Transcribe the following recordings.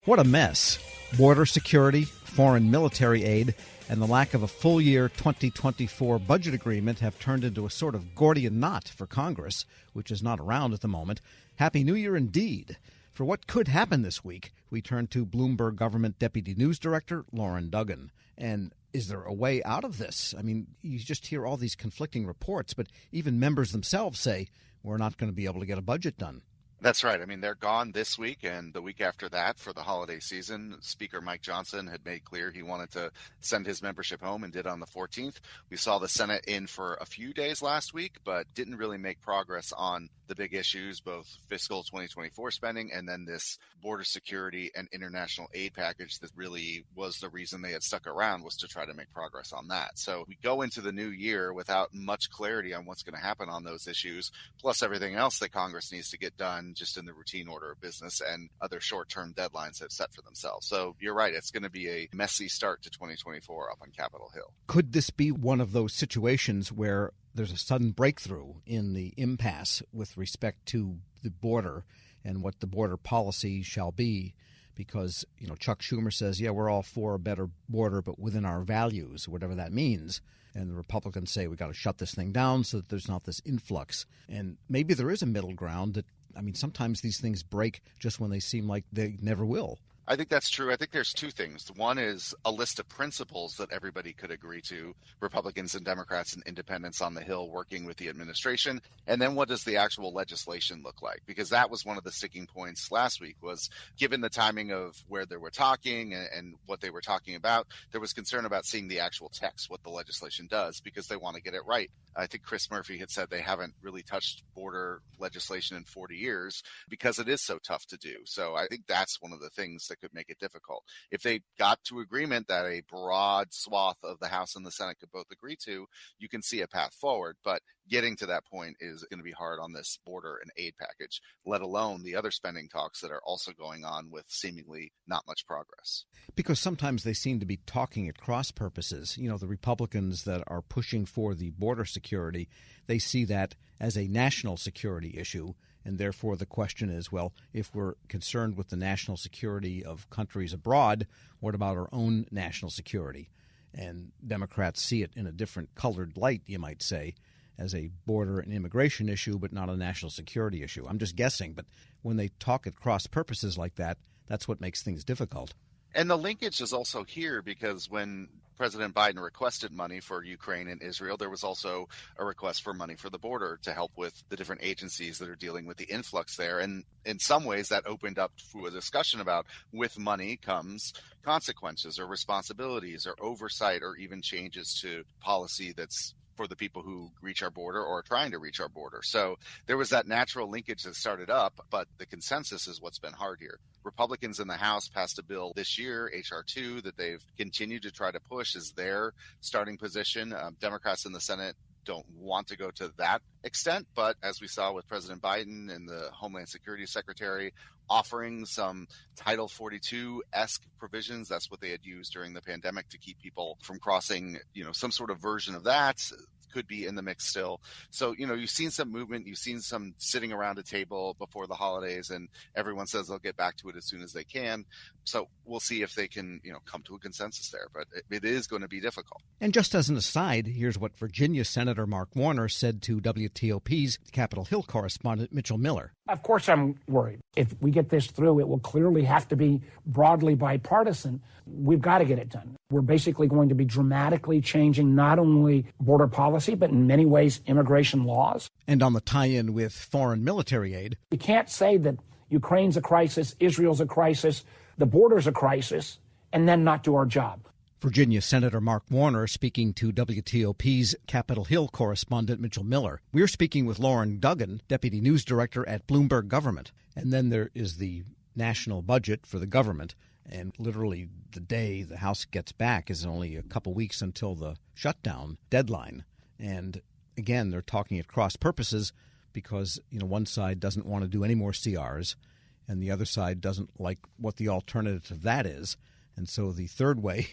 What a mess. Border security, foreign military aid, and the lack of a full-year 2024 budget agreement have turned into a sort of Gordian Knot for Congress, which is not around at the moment. Happy New Year indeed. For what could happen this week, we turn to Bloomberg Government Deputy News Director Loren Duggan. And is there a way out of this? I mean, you just hear all these conflicting reports, but even members themselves say we're not going to be able to get a budget done. That's right. I mean, they're gone this week and the week after that for the holiday season. Speaker Mike Johnson had made clear he wanted to send his membership home and did on the 14th. We saw the Senate in for a few days last week, but didn't really make progress on the big issues, both fiscal 2024 spending and then this border security and international aid package that really was the reason they had stuck around, was to try to make progress on that. So we go into the new year without much clarity on what's going to happen on those issues, plus everything else that Congress needs to get done just in the routine order of business and other short-term deadlines they've set for themselves. So you're right, it's going to be a messy start to 2024 up on Capitol Hill. Could this be one of those situations where there's a sudden breakthrough in the impasse with respect to the border and what the border policy shall be? Because, Chuck Schumer says, yeah, we're all for a better border, but within our values, whatever that means. And the Republicans say we got to shut this thing down so that there's not this influx. And maybe there is a middle ground that, sometimes these things break just when they seem like they never will. I think that's true. I think there's two things. One is a list of principles that everybody could agree to, Republicans and Democrats and independents on the Hill working with the administration. And then what does the actual legislation look like? Because that was one of the sticking points last week, was given the timing of where they were talking and what they were talking about, there was concern about seeing the actual text, what the legislation does, because they want to get it right. I think Chris Murphy had said they haven't really touched border legislation in 40 years because it is so tough to do. So I think that's one of the things that could make it difficult. If they got to agreement that a broad swath of the House and the Senate could both agree to, you can see a path forward. But getting to that point is going to be hard on this border and aid package, let alone the other spending talks that are also going on with seemingly not much progress. Because sometimes they seem to be talking at cross purposes. The Republicans that are pushing for the border security, they see that as a national security issue. And therefore, the question is, well, if we're concerned with the national security of countries abroad, what about our own national security? And Democrats see it in a different colored light, you might say, as a border and immigration issue, but not a national security issue. I'm just guessing, but when they talk at cross purposes like that, that's what makes things difficult. And the linkage is also here because when President Biden requested money for Ukraine and Israel, there was also a request for money for the border to help with the different agencies that are dealing with the influx there. And in some ways that opened up to a discussion about with money comes consequences or responsibilities or oversight or even changes to policy that's for the people who reach our border or are trying to reach our border. So there was that natural linkage that started up, but the consensus is what's been hard here. Republicans in the House passed a bill this year, H.R. 2, that they've continued to try to push as their starting position. Democrats in the Senate don't want to go to that extent, but as we saw with President Biden and the Homeland Security Secretary offering some Title 42-esque provisions, that's what they had used during the pandemic to keep people from crossing, some sort of version of that could be in the mix still. So, you've seen some movement, you've seen some sitting around a table before the holidays, and everyone says they'll get back to it as soon as they can. So we'll see if they can, come to a consensus there, but it is going to be difficult. And just as an aside, here's what Virginia Senator Mark Warner said to WTOP's Capitol Hill correspondent Mitchell Miller. Of course I'm worried. If we get this through, it will clearly have to be broadly bipartisan. We've got to get it done. We're basically going to be dramatically changing not only border policy, but in many ways immigration laws. And on the tie-in with foreign military aid. You can't say that Ukraine's a crisis, Israel's a crisis, the border's a crisis, and then not do our job. Virginia Senator Mark Warner speaking to WTOP's Capitol Hill correspondent Mitchell Miller. We're speaking with Loren Duggan, Deputy News Director at Bloomberg Government. And then there is the national budget for the government. And literally the day the House gets back is only a couple weeks until the shutdown deadline. And again, they're talking at cross purposes because, one side doesn't want to do any more CRs and the other side doesn't like what the alternative to that is. And so the third way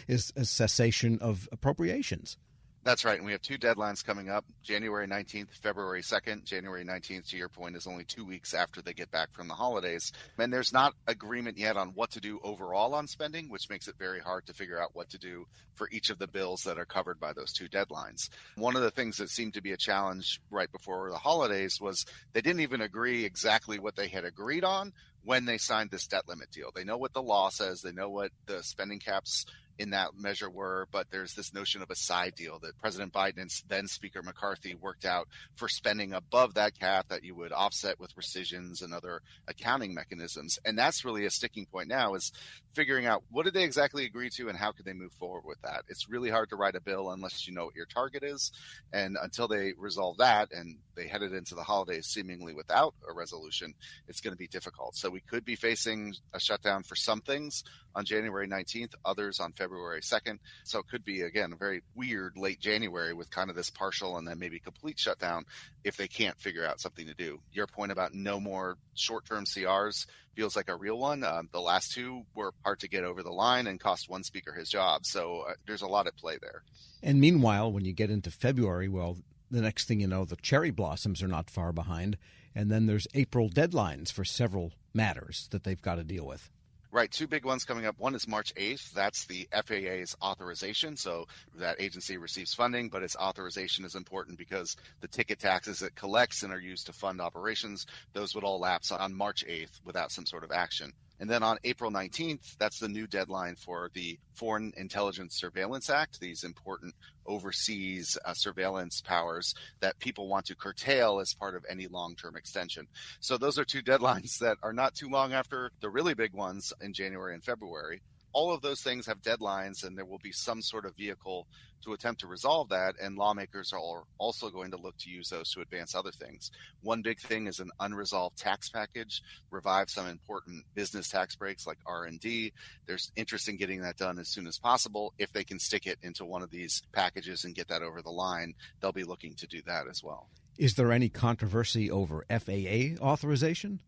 is a cessation of appropriations. That's right. And we have two deadlines coming up, January 19th, February 2nd. January 19th, to your point, is only 2 weeks after they get back from the holidays. And there's not agreement yet on what to do overall on spending, which makes it very hard to figure out what to do for each of the bills that are covered by those two deadlines. One of the things that seemed to be a challenge right before the holidays was they didn't even agree exactly what they had agreed on when they signed this debt limit deal. They know what the law says. They know what the spending caps in that measure were, but there's this notion of a side deal that President Biden and then Speaker McCarthy worked out for spending above that cap that you would offset with rescissions and other accounting mechanisms. And that's really a sticking point now, is figuring out what did they exactly agree to and how could they move forward with that. It's really hard to write a bill unless you know what your target is. And until they resolve that, and they headed into the holidays seemingly without a resolution, it's going to be difficult. So we could be facing a shutdown for some things on January 19th, others on February 2nd. So it could be, again, a very weird late January with kind of this partial and then maybe complete shutdown if they can't figure out something to do. Your point about no more short-term CRs feels like a real one. The last two were hard to get over the line and cost one speaker his job. So there's a lot at play there. And meanwhile, when you get into February, well, the next thing you know, the cherry blossoms are not far behind. And then there's April deadlines for several matters that they've got to deal with. Right. Two big ones coming up. One is March 8th. That's the FAA's authorization. So that agency receives funding, but its authorization is important because the ticket taxes it collects and are used to fund operations, those would all lapse on March 8th without some sort of action. And then on April 19th, that's the new deadline for the Foreign Intelligence Surveillance Act, these important overseas surveillance powers that people want to curtail as part of any long-term extension. So those are two deadlines that are not too long after the really big ones in January and February. All of those things have deadlines, and there will be some sort of vehicle to attempt to resolve that, and lawmakers are also going to look to use those to advance other things. One big thing is an unresolved tax package, revive some important business tax breaks like R&D. There's interest in getting that done as soon as possible. If they can stick it into one of these packages and get that over the line, they'll be looking to do that as well. Is there any controversy over FAA authorization?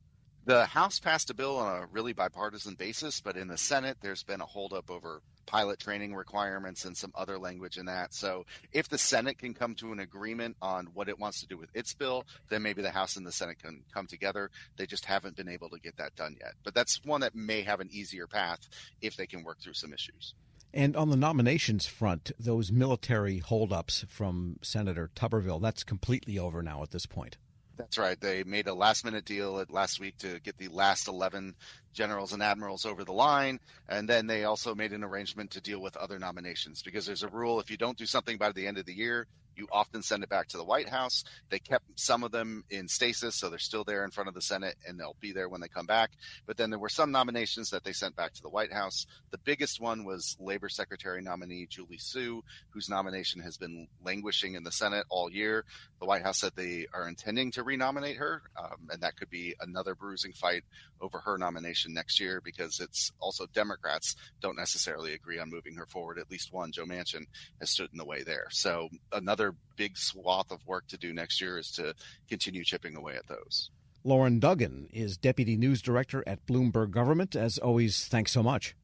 The House passed a bill on a really bipartisan basis, but in the Senate, there's been a holdup over pilot training requirements and some other language in that. So if the Senate can come to an agreement on what it wants to do with its bill, then maybe the House and the Senate can come together. They just haven't been able to get that done yet. But that's one that may have an easier path if they can work through some issues. And on the nominations front, those military holdups from Senator Tuberville, that's completely over now at this point. That's right. They made a last-minute deal last week to get the last 11 generals and admirals over the line, and then they also made an arrangement to deal with other nominations, because there's a rule: if you don't do something by the end of the year, you often send it back to the White House. They kept some of them in stasis, so they're still there in front of the Senate, and they'll be there when they come back. But then there were some nominations that they sent back to the White House. The biggest one was Labor Secretary nominee Julie Su, whose nomination has been languishing in the Senate all year. The White House said they are intending to renominate her, and that could be another bruising fight over her nomination next year, because it's also Democrats don't necessarily agree on moving her forward. At least one, Joe Manchin, has stood in the way there. So another big swath of work to do next year is to continue chipping away at those. Loren Duggan is Deputy News Director at Bloomberg Government. As always, thanks so much.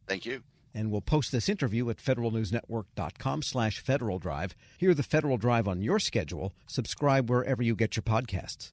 Thank you. And we'll post this interview at federalnewsnetwork.com/Federal Drive. Hear the Federal Drive on your schedule. Subscribe wherever you get your podcasts.